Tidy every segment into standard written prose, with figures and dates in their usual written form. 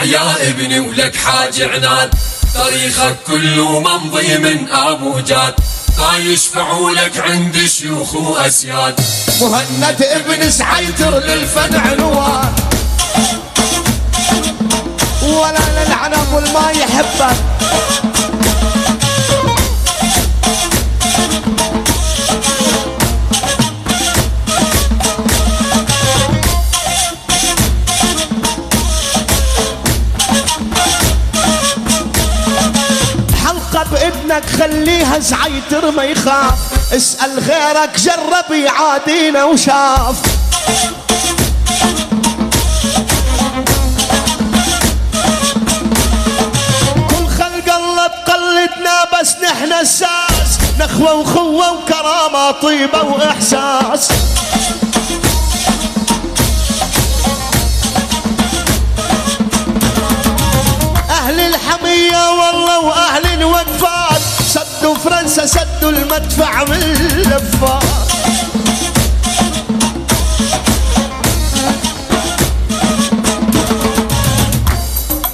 اسمع يا ابني ولك حاج عناد، تاريخك كله ممضي من ابو جاد، ما يشفعوا لك عند شيوخ واسياد. مهند ابن سعيتر للفن عنوان، ولا نلعن ابو الما يحبك. حلقة بابنك خليها سعيتر ما يخاف، اسأل غيرك جرب يعادينا وشاف. كل خلق الله تقلدنا بس نحن الساس، نخوة وخوة وكرامة طيبة واحساس. اهل الحمية والله واهل الوقفات، سدوا فرنسا سدوا المدفع من اللفات.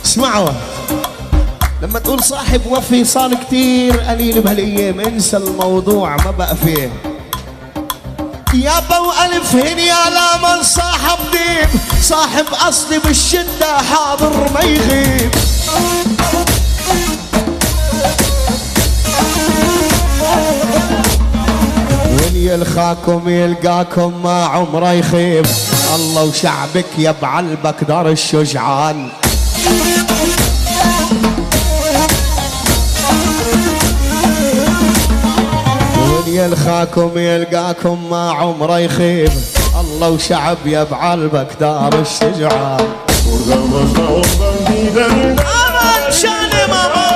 اسمعوا لما تقول صاحب وفي صار كتير قليل بهالايام، انسى الموضوع ما بقى فيه. يابا والف هنيا لا من صاحب ديب، صاحب اصلي بالشدة حاضر ما يغيب. وين يلخاكم يلقاكم ما عمره يخيب، الله وشعبك يا بعلبك دار الشجعان. وين يلخاكم يلقاكم ما عمره يخيب، الله وشعب يا بعلبك دار الشجعان. امان شاني ماما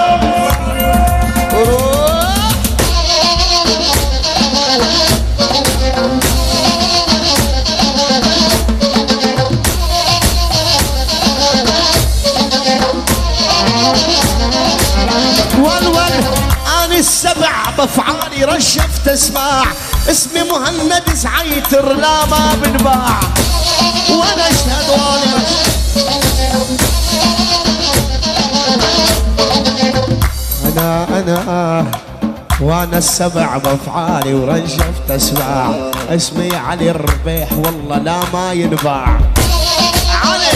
السبع بفعالي رشفت اسماع، اسمي مهند سعيتر لا ما بنباع. وانا اشهد انا وانا السبع بفعالي ورشفت اسماع، اسمي علي الربيح والله لا ما ينباع. علي